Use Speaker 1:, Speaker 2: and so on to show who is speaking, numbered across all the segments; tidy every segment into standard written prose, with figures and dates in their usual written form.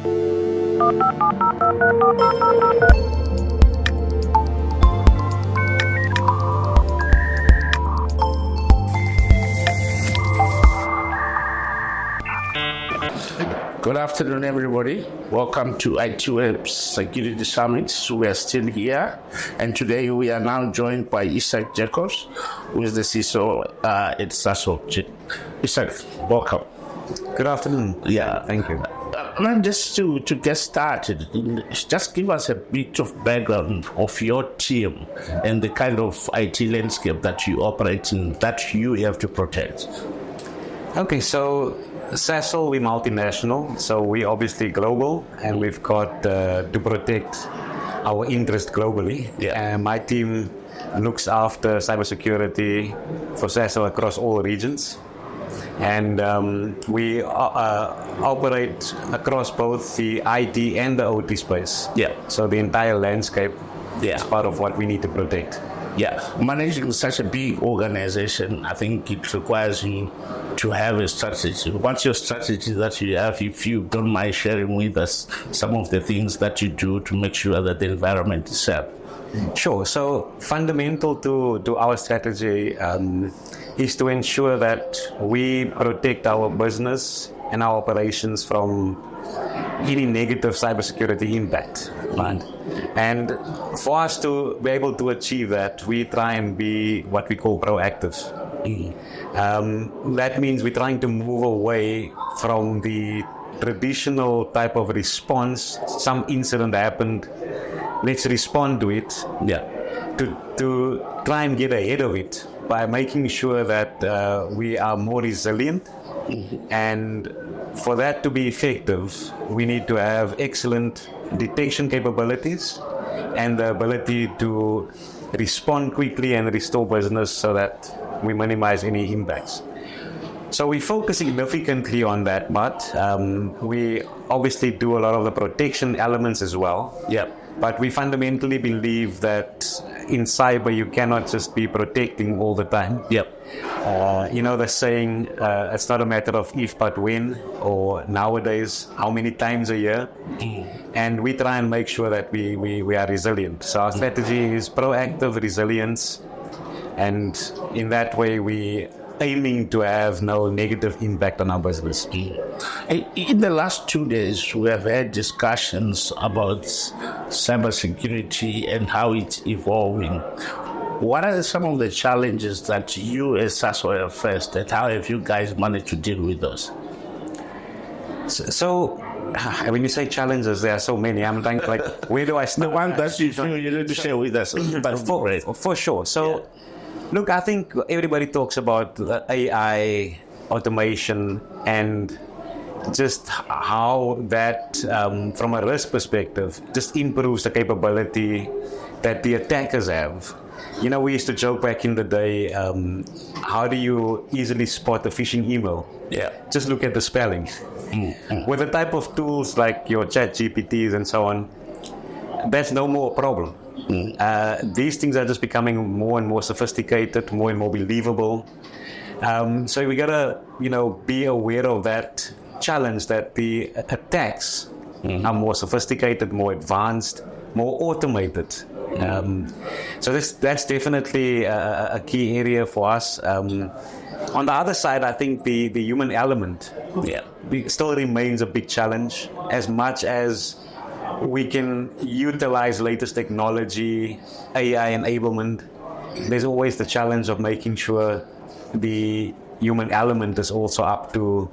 Speaker 1: Good afternoon, everybody. Welcome to ITWeb Security Summit. We are still here, and today we are now joined by Ishaaq Jacobs, who is the CISO at Sasol. Ishaaq, welcome.
Speaker 2: Good afternoon.
Speaker 1: Yeah,
Speaker 2: thank you.
Speaker 1: Just to get started, just give us a bit of background of your team and the kind of IT landscape that you operate in, that you have to protect.
Speaker 2: Okay, so Sasol, we're multinational, so we're obviously global, and we've got to protect our interest globally.
Speaker 1: Yeah.
Speaker 2: And my team looks after cybersecurity for Sasol across all regions. And we operate across both the IT and the OT space.
Speaker 1: Yeah.
Speaker 2: So the entire landscape
Speaker 1: Yeah.
Speaker 2: is part of what we need to protect.
Speaker 1: Yeah, managing such a big organization, I think it requires you to have a strategy. What's your strategy that you have, if you don't mind sharing with us some of the things that you do to make sure that the environment is safe?
Speaker 2: Sure. So fundamental to our strategy is to ensure that we protect our business and our operations from any negative cybersecurity impact. Right? And for us to be able to achieve that, we try and be what we call proactive. That means we're trying to move away from the traditional type of response. Some incident happened, let's respond to it.
Speaker 1: Yeah.
Speaker 2: To try and get ahead of it by making sure that we are more resilient. And for that to be effective, we need to have excellent detection capabilities and the ability to respond quickly and restore business so that we minimize any impacts. So we focus significantly on that, but we obviously do a lot of the protection elements as well.
Speaker 1: Yeah.
Speaker 2: But we fundamentally believe that in cyber, you cannot just be protecting all the time.
Speaker 1: Yep.
Speaker 2: The saying, it's not a matter of if but when, or nowadays, how many times a year. And we try and make sure that we are resilient. So our strategy is proactive resilience. And in that way, we aiming to have no negative impact on our business.
Speaker 1: In the last 2 days, we have had discussions about cybersecurity and how it's evolving. What are some of the challenges that you as Sasol have faced, and how have you guys managed to deal with those?
Speaker 2: So when you say challenges, there are so many. I'm trying to where do I start?
Speaker 1: The one that you feel you need to share with us. But
Speaker 2: for sure. So, look, I think everybody talks about AI, automation, and just how that, from a risk perspective, just improves the capability that the attackers have. We used to joke back in the day, how do you easily spot a phishing email?
Speaker 1: Yeah.
Speaker 2: Just look at the spelling. With the type of tools like your ChatGPTs and so on, that's no more a problem. These things are just becoming more and more sophisticated, more and more believable. So we gotta, be aware of that challenge that the attacks are more sophisticated, more advanced, more automated. So that's definitely a key area for us. On the other side, I think the human element still remains a big challenge. As much as we can utilize latest technology, AI enablement, there's always the challenge of making sure the human element is also up to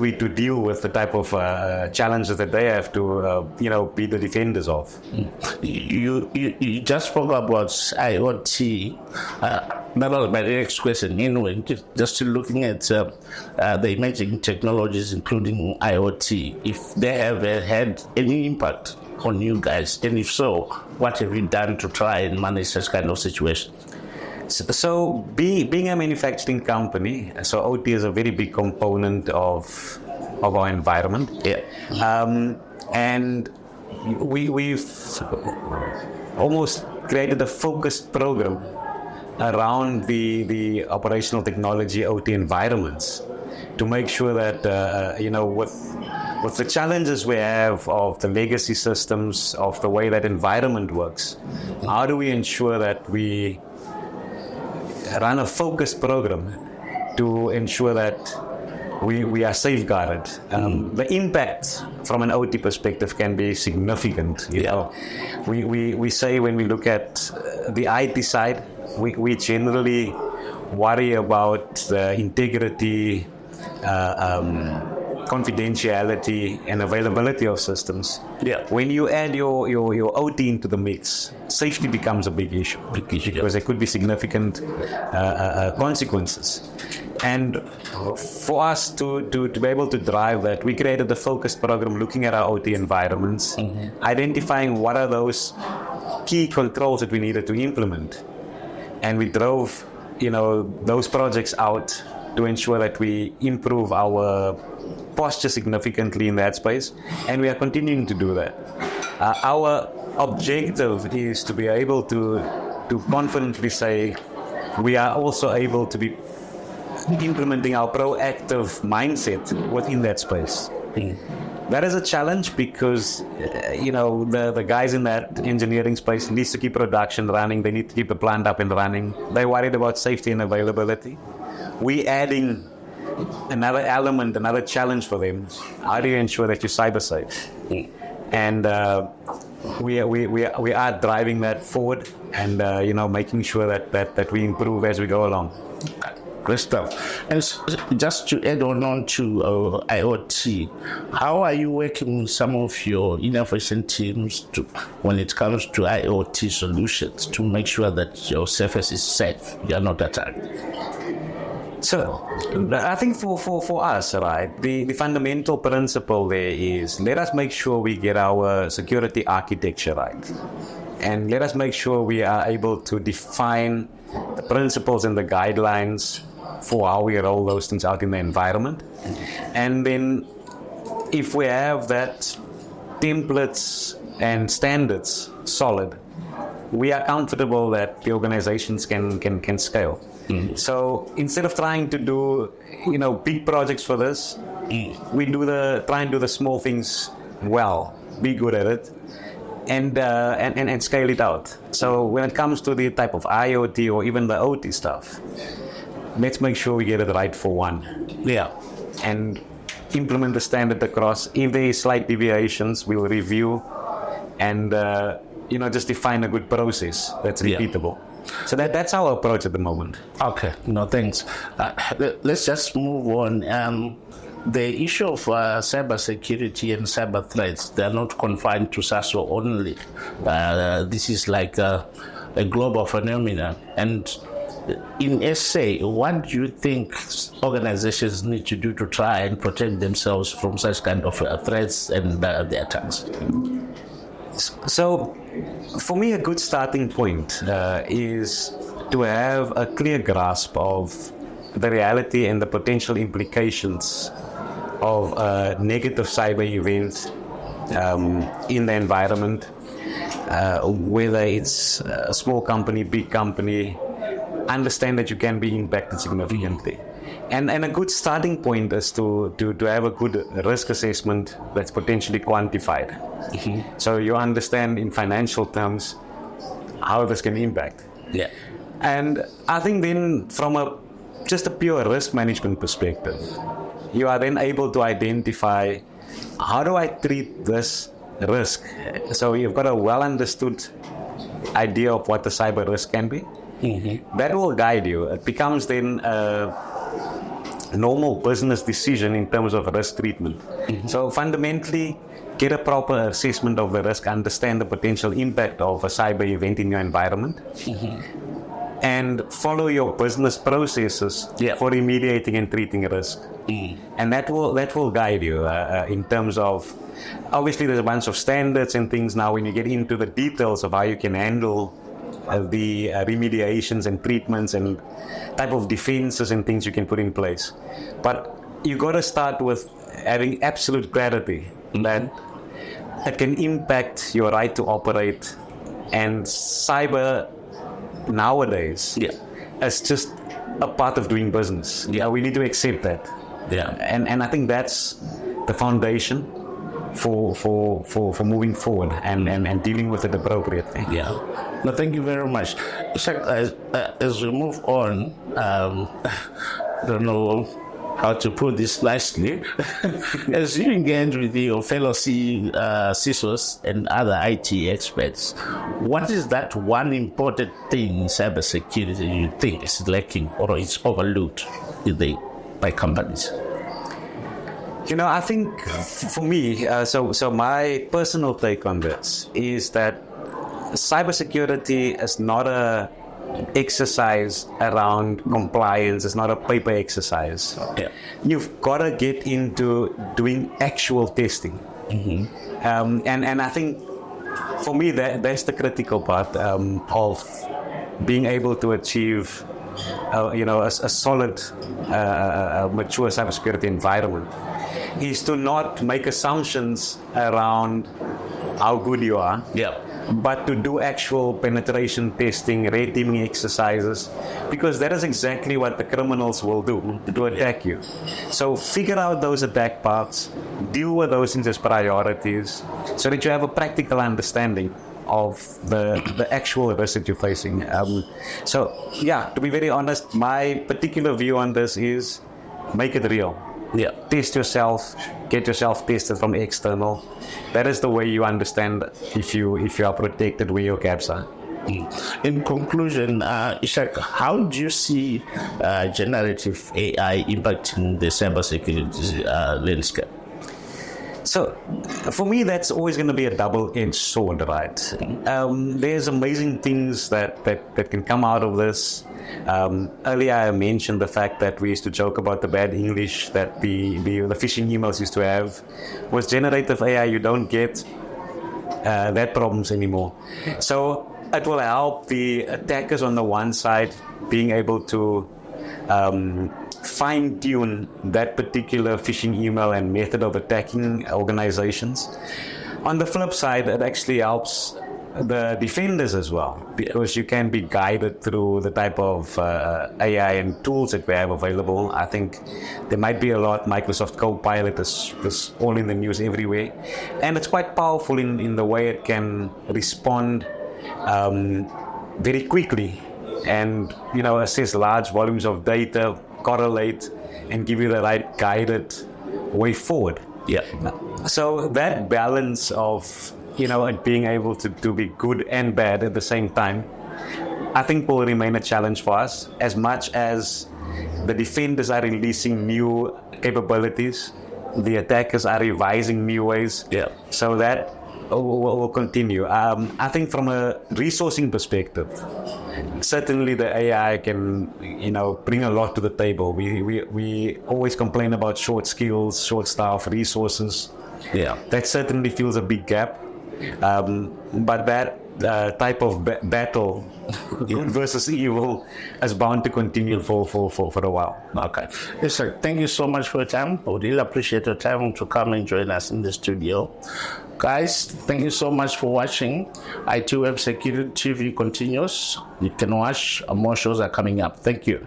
Speaker 2: it to deal with the type of challenges that they have to, be the defenders of.
Speaker 1: You just spoke about IoT. That was my next question. Anyway, just looking at the emerging technologies, including IoT, if they have had any impact on you guys, and if so, what have you done to try and manage such kind of situations?
Speaker 2: So being a manufacturing company, so OT is a very big component of our environment.
Speaker 1: Yeah.
Speaker 2: And we've almost created a focused program around the operational technology OT environments to make sure that with the challenges we have of the legacy systems, of the way that environment works, how do we ensure that we run a focused program to ensure that we are safeguarded? The impact from an OT perspective can be significant. You know, we say when we look at the IT side, we generally worry about the integrity, confidentiality, and availability of systems.
Speaker 1: Yeah.
Speaker 2: When you add your OT into the mix, safety becomes a big issue. Because there could be significant consequences. And for us to be able to drive that, we created a focused program looking at our OT environments, identifying what are those key controls that we needed to implement. And we drove, those projects out to ensure that we improve our posture significantly in that space, and we are continuing to do that. Our objective is to be able to confidently say we are also able to be implementing our proactive mindset within that space. That is a challenge because, the guys in that engineering space needs to keep production running. They need to keep the plant up and running. They're worried about safety and availability. We adding another element, another challenge for them. How do you ensure that you're cyber safe? And we are driving that forward and, making sure that we improve as we go along.
Speaker 1: Great stuff. And just to add on to IoT, how are you working with some of your innovation teams when it comes to IoT solutions to make sure that your surface is safe, you are not attacked?
Speaker 2: So, I think for us, right, the fundamental principle there is let us make sure we get our security architecture right. And let us make sure we are able to define the principles and the guidelines for how we roll those things out in the environment. And then if we have that templates and standards solid, we are comfortable that the organizations can scale. So instead of trying to do big projects for this, we try and do the small things well, be good at it, and scale it out. So when it comes to the type of IoT or even the OT stuff, let's make sure we get it right for one.
Speaker 1: Yeah.
Speaker 2: And implement the standard across. If there is slight deviations, we'll review and just define a good process that's repeatable. So that's our approach at the moment.
Speaker 1: Okay, no thanks. Let's just move on. The issue of cybersecurity and cyber threats, they're not confined to Sasol only. This is like a global phenomenon. And in SA, what do you think organizations need to do to try and protect themselves from such kind of threats and the attacks?
Speaker 2: So, for me, a good starting point is to have a clear grasp of the reality and the potential implications of a negative cyber event in the environment, whether it's a small company, big company. Understand that you can be impacted significantly. And a good starting point is to have a good risk assessment that's potentially quantified. So you understand in financial terms how this can impact.
Speaker 1: Yeah.
Speaker 2: And I think then from just a pure risk management perspective, you are then able to identify how do I treat this risk. So you've got a well understood idea of what the cyber risk can be. That will guide you. It becomes then a normal business decision in terms of risk treatment. So fundamentally, get a proper assessment of the risk, understand the potential impact of a cyber event in your environment, and follow your business processes for remediating and treating risk. And that will guide you in terms of, obviously there's a bunch of standards and things now when you get into the details of how you can handle the remediations and treatments and type of defenses and things you can put in place. But you got to start with having absolute clarity that it can impact your right to operate, and cyber nowadays as just a part of doing business. We need to accept that. And I think that's the foundation for moving forward and dealing with it appropriately.
Speaker 1: No, thank you very much. Ishaaq, as we move on, I don't know how to put this nicely. As you engage with your fellow CISOs and other IT experts, what is that one important thing in cybersecurity you think is lacking or is overlooked by companies?
Speaker 2: I think for me, so my personal take on this is that cybersecurity is not a exercise around compliance. It's not a paper exercise. You've got to get into doing actual testing. And I think for me that's the critical part of being able to achieve a solid mature cybersecurity environment is to not make assumptions around how good you are, but to do actual penetration testing, red teaming exercises, because that is exactly what the criminals will do to attack you. So figure out those attack paths, deal with those things as priorities, so that you have a practical understanding of the actual risk that you're facing. To be very honest, my particular view on this is make it real. Test yourself, get yourself tested from external. That is the way you understand if you are protected, where your gaps are.
Speaker 1: In conclusion, Ishaaq, how do you see generative AI impacting the cybersecurity landscape?
Speaker 2: So, for me, that's always going to be a double-edged sword, right? There's amazing things that can come out of this. Earlier, I mentioned the fact that we used to joke about the bad English that the phishing emails used to have. With generative AI, you don't get that problems anymore. So, it will help the attackers on the one side being able to fine-tune that particular phishing email and method of attacking organizations. On the flip side, it actually helps the defenders as well, because you can be guided through the type of AI and tools that we have available. I think there might be a lot. Microsoft Copilot is all in the news everywhere, and it's quite powerful in the way it can respond very quickly and assess large volumes of data, correlate, and give you the right guided way forward. So that balance of it being able to be good and bad at the same time, I think will remain a challenge for us. As much as the defenders are releasing new capabilities, the attackers are revising new ways. So that will continue. I think from a resourcing perspective, certainly the AI can bring a lot to the table. We always complain about short skills, short staff, resources. That certainly fills a big gap. But that type of battle, good versus evil, is bound to continue for a while.
Speaker 1: Okay. Yes, sir. Thank you so much for your time. I would really appreciate your time to come and join us in the studio. Guys, thank you so much for watching. ITWeb Security TV continues. You can watch. More shows are coming up. Thank you.